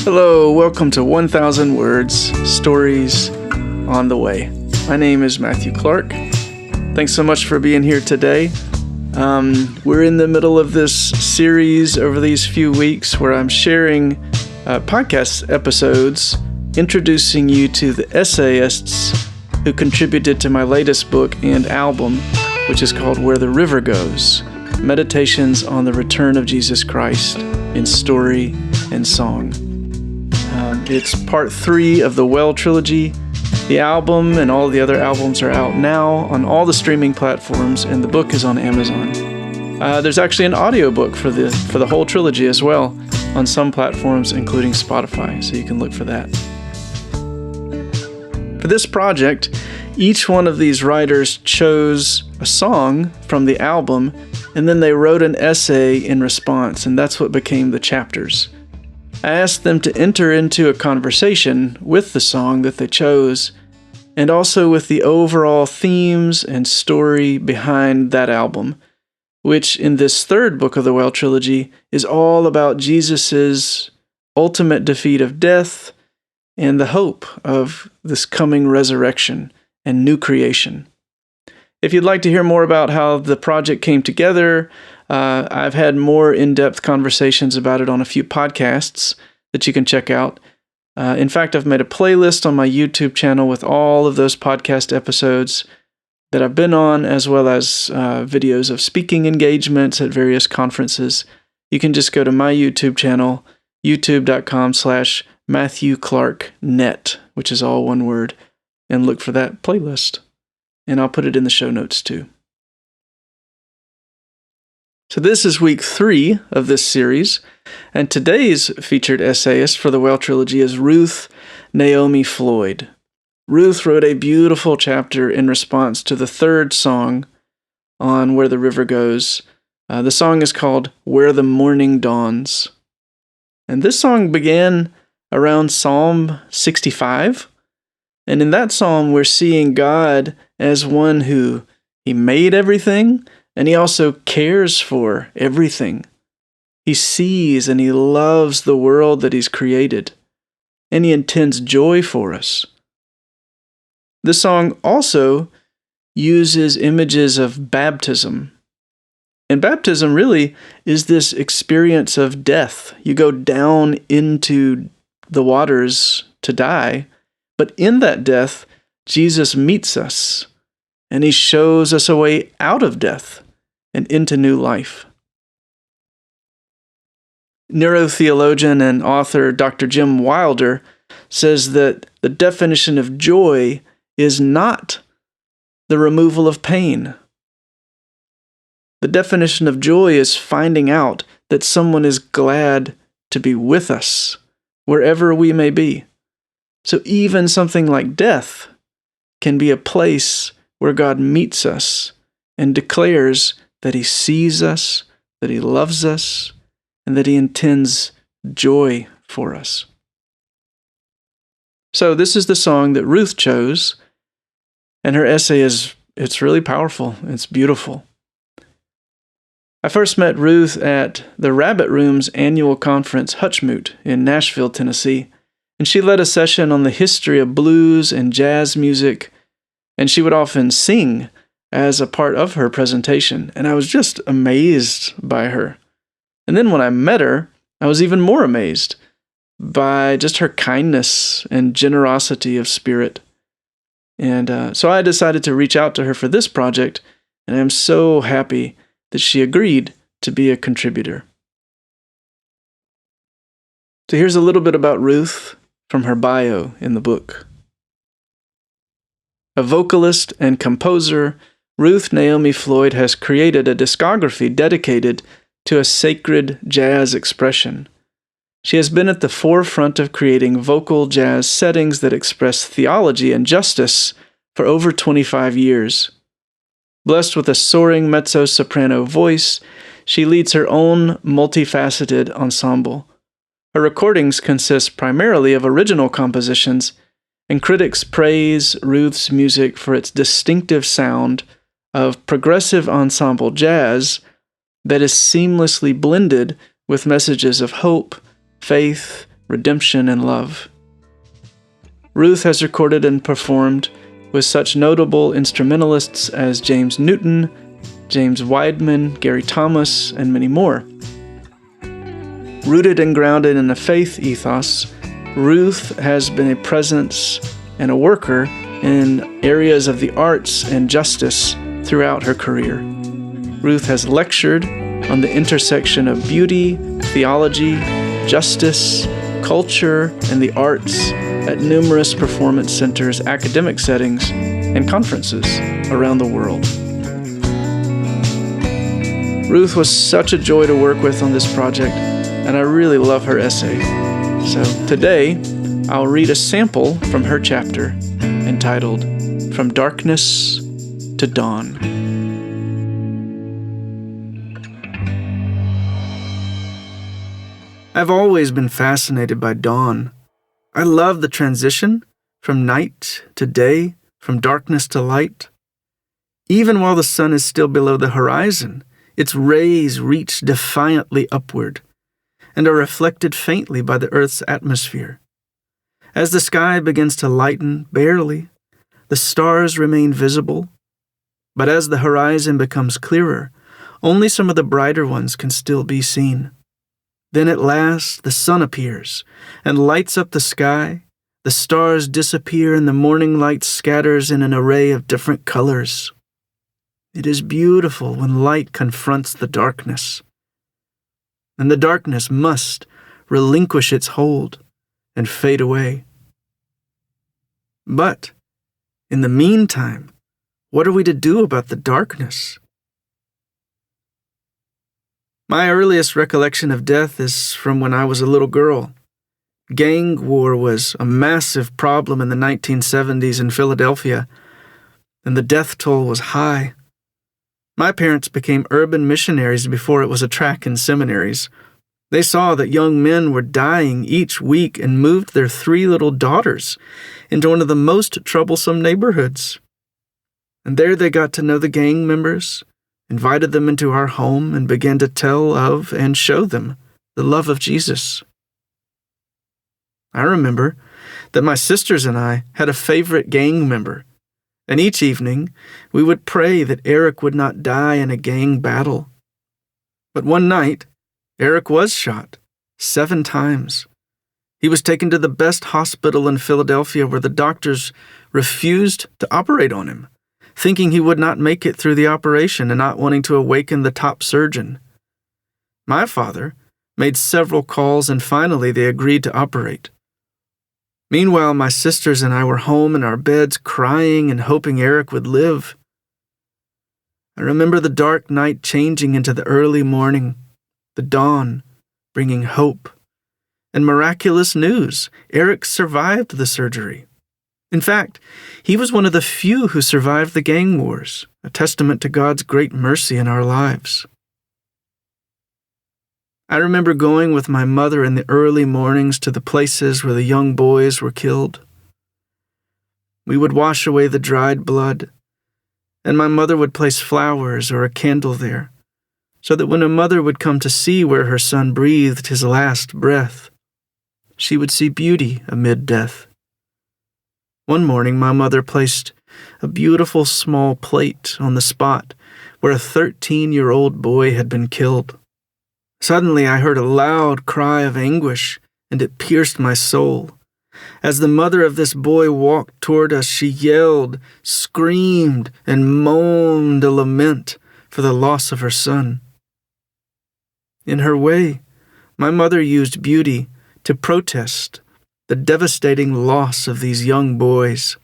Hello, welcome to 1,000 Words, Stories on the Way. My name is Matthew Clark. Thanks so much for being here today. We're in the middle of this series over these few weeks where I'm sharing podcast episodes introducing you to the essayists who contributed to my latest book and album, which is called Where the River Goes, Meditations on the Return of Jesus Christ in Story and Song. It's part 3 of the Well Trilogy. The album and all the other albums are out now on all the streaming platforms, and the book is on Amazon. There's actually an audiobook for the whole trilogy as well on some platforms, including Spotify, so you can look for that. For this project, each one of these writers chose a song from the album, and then they wrote an essay in response, and that's what became the chapters. I asked them to enter into a conversation with the song that they chose, and also with the overall themes and story behind that album, which in this third book of the Well Trilogy is all about Jesus' ultimate defeat of death and the hope of this coming resurrection and new creation. If you'd like to hear more about how the project came together, I've had more in-depth conversations about it on a few podcasts that you can check out. In fact, I've made a playlist on my YouTube channel with all of those podcast episodes that I've been on, as well as videos of speaking engagements at various conferences. You can just go to my YouTube channel, youtube.com/MatthewClarkNet, which is all one word, and look for that playlist. And I'll put it in the show notes too. So this is week 3 of this series, and today's featured essayist for the Well Trilogy is Ruth Naomi Floyd. Ruth wrote a beautiful chapter in response to the third song on Where the River Goes. The song is called Where the Morning Dawns. And this song began around Psalm 65. And in that psalm, we're seeing God as one who He made everything, and He also cares for everything. He sees and He loves the world that He's created, and He intends joy for us. This song also uses images of baptism. And baptism really is this experience of death. You go down into the waters to die, but in that death, Jesus meets us, and He shows us a way out of death and into new life. Neurotheologian and author Dr. Jim Wilder says that the definition of joy is not the removal of pain. The definition of joy is finding out that someone is glad to be with us, wherever we may be. So even something like death can be a place where God meets us and declares that He sees us, that He loves us, and that He intends joy for us. So this is the song that Ruth chose, and her essay it's really powerful. It's beautiful. I first met Ruth at the Rabbit Room's annual conference, Hutchmoot, in Nashville, Tennessee, and she led a session on the history of blues and jazz music, and she would often sing as a part of her presentation, and I was just amazed by her. And then when I met her, I was even more amazed by just her kindness and generosity of spirit. And so I decided to reach out to her for this project, and I'm so happy that she agreed to be a contributor. So here's a little bit about Ruth from her bio in the book. A vocalist and composer, Ruth Naomi Floyd has created a discography dedicated to a sacred jazz expression. She has been at the forefront of creating vocal jazz settings that express theology and justice for over 25 years. Blessed with a soaring mezzo-soprano voice, she leads her own multifaceted ensemble. Her recordings consist primarily of original compositions, and critics praise Ruth's music for its distinctive sound of progressive ensemble jazz that is seamlessly blended with messages of hope, faith, redemption, and love. Ruth has recorded and performed with such notable instrumentalists as James Newton, James Wideman, Gary Thomas, and many more. Rooted and grounded in a faith ethos, Ruth has been a presence and a worker in areas of the arts and justice throughout her career. Ruth has lectured on the intersection of beauty, theology, justice, culture, and the arts at numerous performance centers, academic settings, and conferences around the world. Ruth was such a joy to work with on this project, and I really love her essay. So today, I'll read a sample from her chapter entitled From Darkness to Dawn. I've always been fascinated by dawn. I love the transition from night to day, from darkness to light. Even while the sun is still below the horizon, its rays reach defiantly upward and are reflected faintly by the Earth's atmosphere. As the sky begins to lighten barely, the stars remain visible, but as the horizon becomes clearer, only some of the brighter ones can still be seen. Then at last the sun appears and lights up the sky. The stars disappear and the morning light scatters in an array of different colors. It is beautiful when light confronts the darkness. And the darkness must relinquish its hold and fade away. But, in the meantime, what are we to do about the darkness? My earliest recollection of death is from when I was a little girl. Gang war was a massive problem in the 1970s in Philadelphia, and the death toll was high. My parents became urban missionaries before it was a track in seminaries. They saw that young men were dying each week and moved their 3 little daughters into one of the most troublesome neighborhoods. And there they got to know the gang members, invited them into our home, and began to tell of and show them the love of Jesus. I remember that my sisters and I had a favorite gang member, and each evening we would pray that Eric would not die in a gang battle. But one night, Eric was shot 7 times. He was taken to the best hospital in Philadelphia where the doctors refused to operate on him, thinking he would not make it through the operation and not wanting to awaken the top surgeon. My father made several calls and finally they agreed to operate. Meanwhile, my sisters and I were home in our beds crying and hoping Eric would live. I remember the dark night changing into the early morning, the dawn bringing hope, and miraculous news. Eric survived the surgery. In fact, he was one of the few who survived the gang wars, a testament to God's great mercy in our lives. I remember going with my mother in the early mornings to the places where the young boys were killed. We would wash away the dried blood, and my mother would place flowers or a candle there, so that when a mother would come to see where her son breathed his last breath, she would see beauty amid death. One morning, my mother placed a beautiful small plate on the spot where a 13-year-old boy had been killed. Suddenly, I heard a loud cry of anguish, and it pierced my soul. As the mother of this boy walked toward us, she yelled, screamed, and moaned a lament for the loss of her son. In her way, my mother used beauty to protest the devastating loss of these young boys.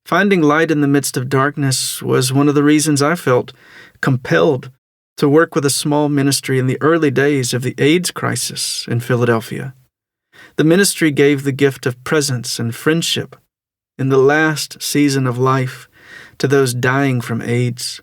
Finding light in the midst of darkness was one of the reasons I felt compelled to work with a small ministry in the early days of the AIDS crisis in Philadelphia. The ministry gave the gift of presence and friendship in the last season of life to those dying from AIDS.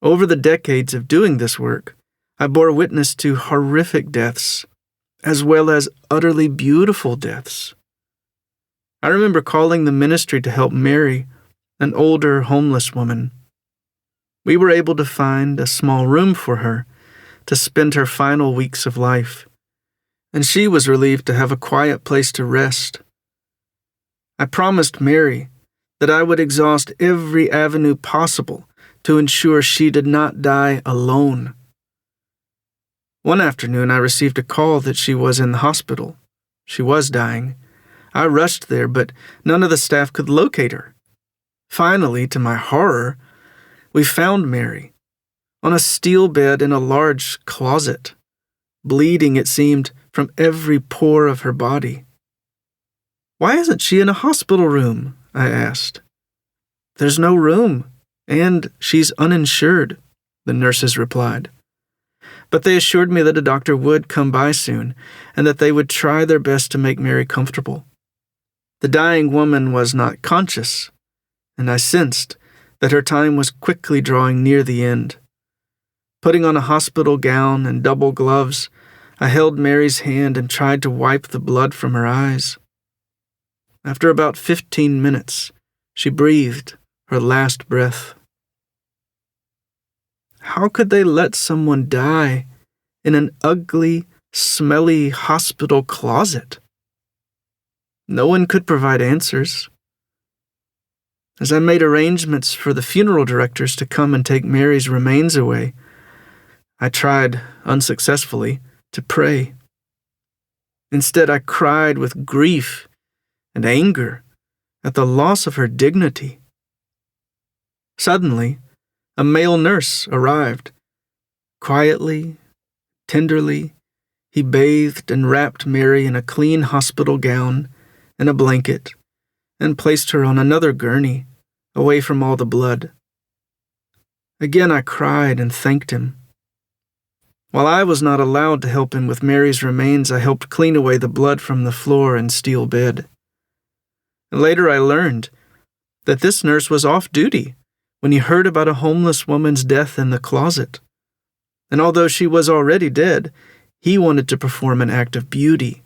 Over the decades of doing this work, I bore witness to horrific deaths, as well as utterly beautiful deaths. I remember calling the ministry to help Mary, an older homeless woman. We were able to find a small room for her to spend her final weeks of life, and she was relieved to have a quiet place to rest. I promised Mary that I would exhaust every avenue possible to ensure she did not die alone. One afternoon, I received a call that she was in the hospital. She was dying. I rushed there, but none of the staff could locate her. Finally, to my horror, we found Mary on a steel bed in a large closet, bleeding, it seemed, from every pore of her body. "Why isn't she in a hospital room?" I asked. "There's no room, and she's uninsured," the nurses replied. But they assured me that a doctor would come by soon, and that they would try their best to make Mary comfortable. The dying woman was not conscious, and I sensed that her time was quickly drawing near the end. Putting on a hospital gown and double gloves, I held Mary's hand and tried to wipe the blood from her eyes. After about 15 minutes, she breathed her last breath. How could they let someone die in an ugly, smelly hospital closet? No one could provide answers. As I made arrangements for the funeral directors to come and take Mary's remains away, I tried, unsuccessfully, to pray. Instead, I cried with grief and anger at the loss of her dignity. Suddenly, a male nurse arrived. Quietly, tenderly, he bathed and wrapped Mary in a clean hospital gown and a blanket and placed her on another gurney, away from all the blood. Again I cried and thanked him. While I was not allowed to help him with Mary's remains, I helped clean away the blood from the floor and steel bed. And later I learned that this nurse was off duty when he heard about a homeless woman's death in the closet. And although she was already dead, he wanted to perform an act of beauty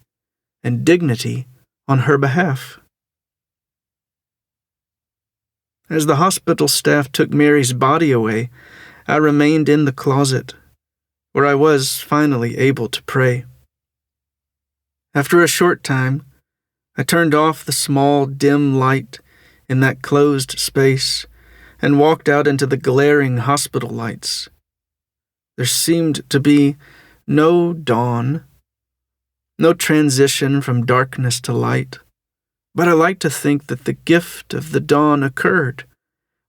and dignity on her behalf. As the hospital staff took Mary's body away, I remained in the closet, where I was finally able to pray. After a short time, I turned off the small, dim light in that closed space and walked out into the glaring hospital lights. There seemed to be no dawn, no transition from darkness to light, but I like to think that the gift of the dawn occurred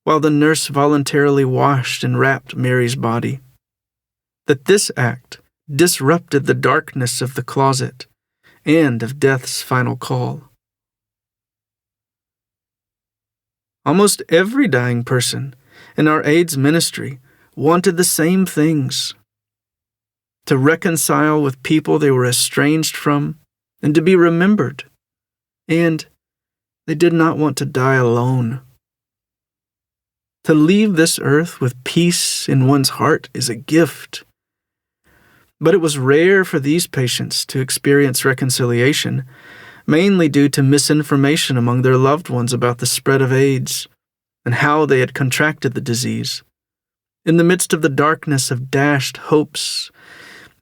while the nurse voluntarily washed and wrapped Mary's body. That this act disrupted the darkness of the closet and of death's final call. Almost every dying person in our AIDS ministry wanted the same things: to reconcile with people they were estranged from and to be remembered. And they did not want to die alone. To leave this earth with peace in one's heart is a gift. But it was rare for these patients to experience reconciliation, mainly due to misinformation among their loved ones about the spread of AIDS and how they had contracted the disease. In the midst of the darkness of dashed hopes,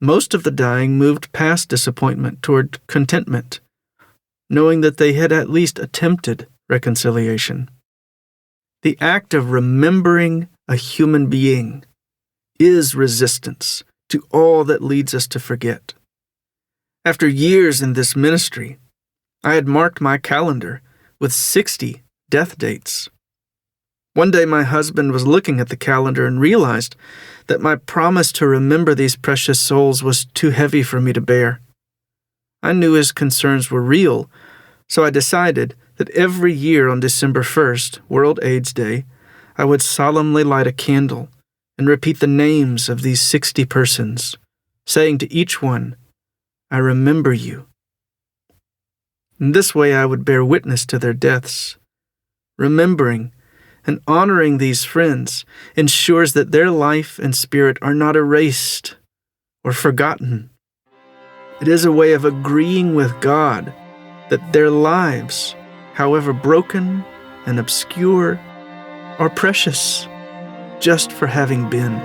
most of the dying moved past disappointment toward contentment, knowing that they had at least attempted reconciliation. The act of remembering a human being is resistance to all that leads us to forget. After years in this ministry, I had marked my calendar with 60 death dates. One day my husband was looking at the calendar and realized that my promise to remember these precious souls was too heavy for me to bear. I knew his concerns were real, so I decided that every year on December 1st, World AIDS Day, I would solemnly light a candle and repeat the names of these 60 persons, saying to each one, "I remember you." In this way I would bear witness to their deaths. Remembering and honoring these friends ensures that their life and spirit are not erased or forgotten. It is a way of agreeing with God that their lives, however broken and obscure, are precious just for having been.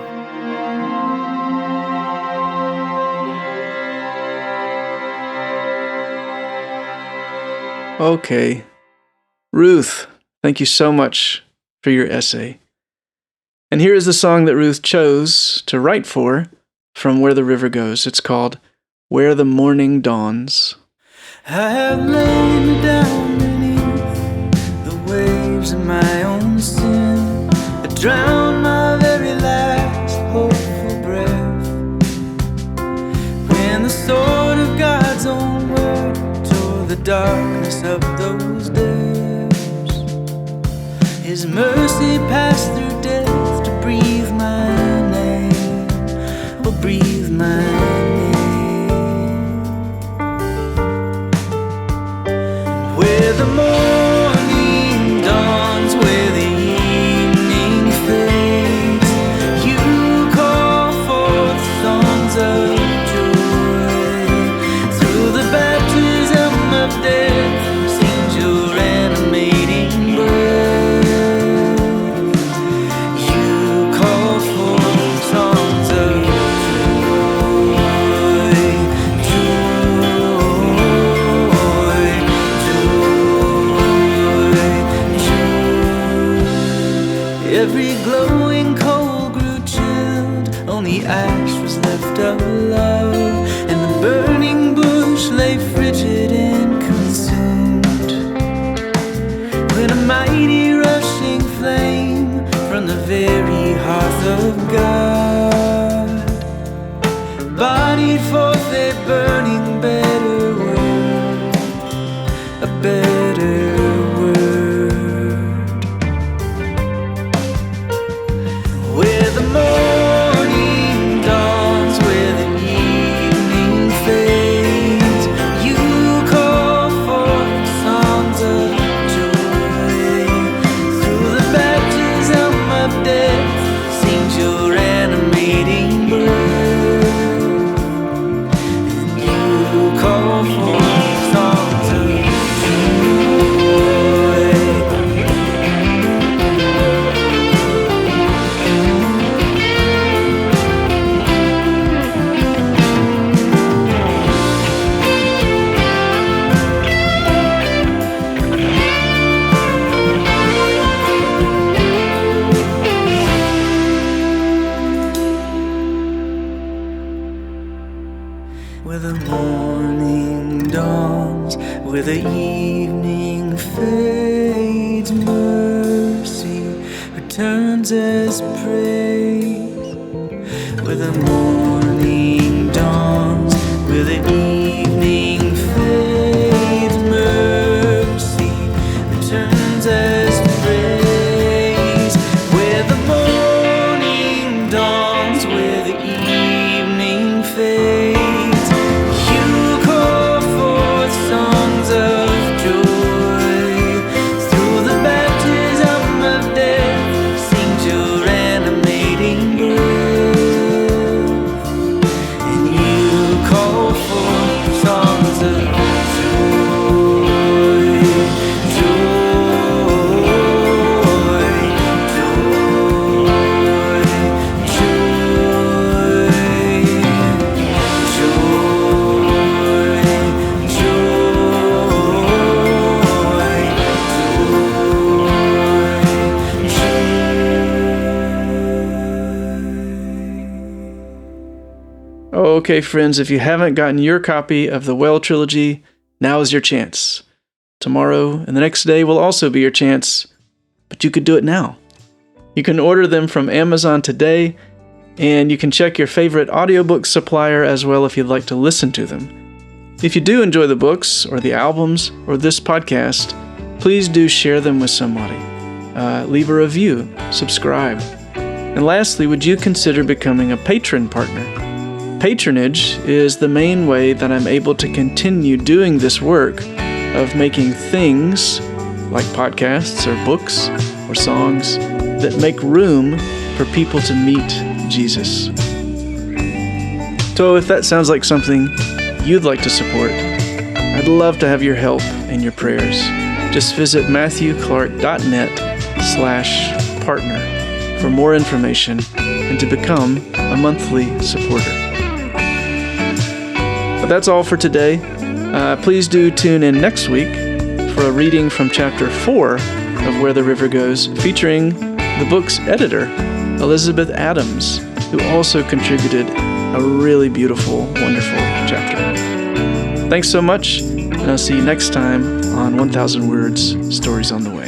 Okay. Ruth, thank you so much for your essay. And here is the song that Ruth chose to write for from Where the River Goes. It's called Where the Morning Dawns. I have laid me down beneath the waves of my own sin. I drowned my very last hopeful breath when the sword of God's own word tore the darkness of those depths. His mercy passed through death to breathe my name, oh breathe my name. Where the morning dawns, where the evening fades, you call forth songs of joy. Through the baptism of death sings your animating breath. You call forth songs of every glowing coal grew chilled, only ash was left of love, and the burning bush lay frigid and consumed. When a mighty rushing flame from the very hearth of God bodied forth a burning better word, a better word. Where the morning dawns, where the evening fades, you call forth songs of joy. Through the baptism of death sings your animating breath, and you call forth songs of joy. Where the morning dawns, where the evening fades, mercy returns as praise. Where the morning dawns, where the evening fades, mercy returns as praise. Where the morning dawns, where the evening fades, Okay, friends, if you haven't gotten your copy of the Well Trilogy, now is your chance. Tomorrow and the next day will also be your chance, but you could do it now. You can order them from Amazon today, and you can check your favorite audiobook supplier as well if you'd like to listen to them. If you do enjoy the books or the albums or this podcast, please do share them with somebody. Leave a review, subscribe. And lastly, would you consider becoming a patron partner? Patronage is the main way that I'm able to continue doing this work of making things like podcasts or books or songs that make room for people to meet Jesus. So if that sounds like something you'd like to support, I'd love to have your help and your prayers. Just visit matthewclark.net/partner for more information and to become a monthly supporter. But that's all for today. Please do tune in next week for a reading from Chapter 4 of Where the River Goes, featuring the book's editor, Elizabeth Adams, who also contributed a really beautiful, wonderful chapter. Thanks so much, and I'll see you next time on 1000 Words, Stories on the Way.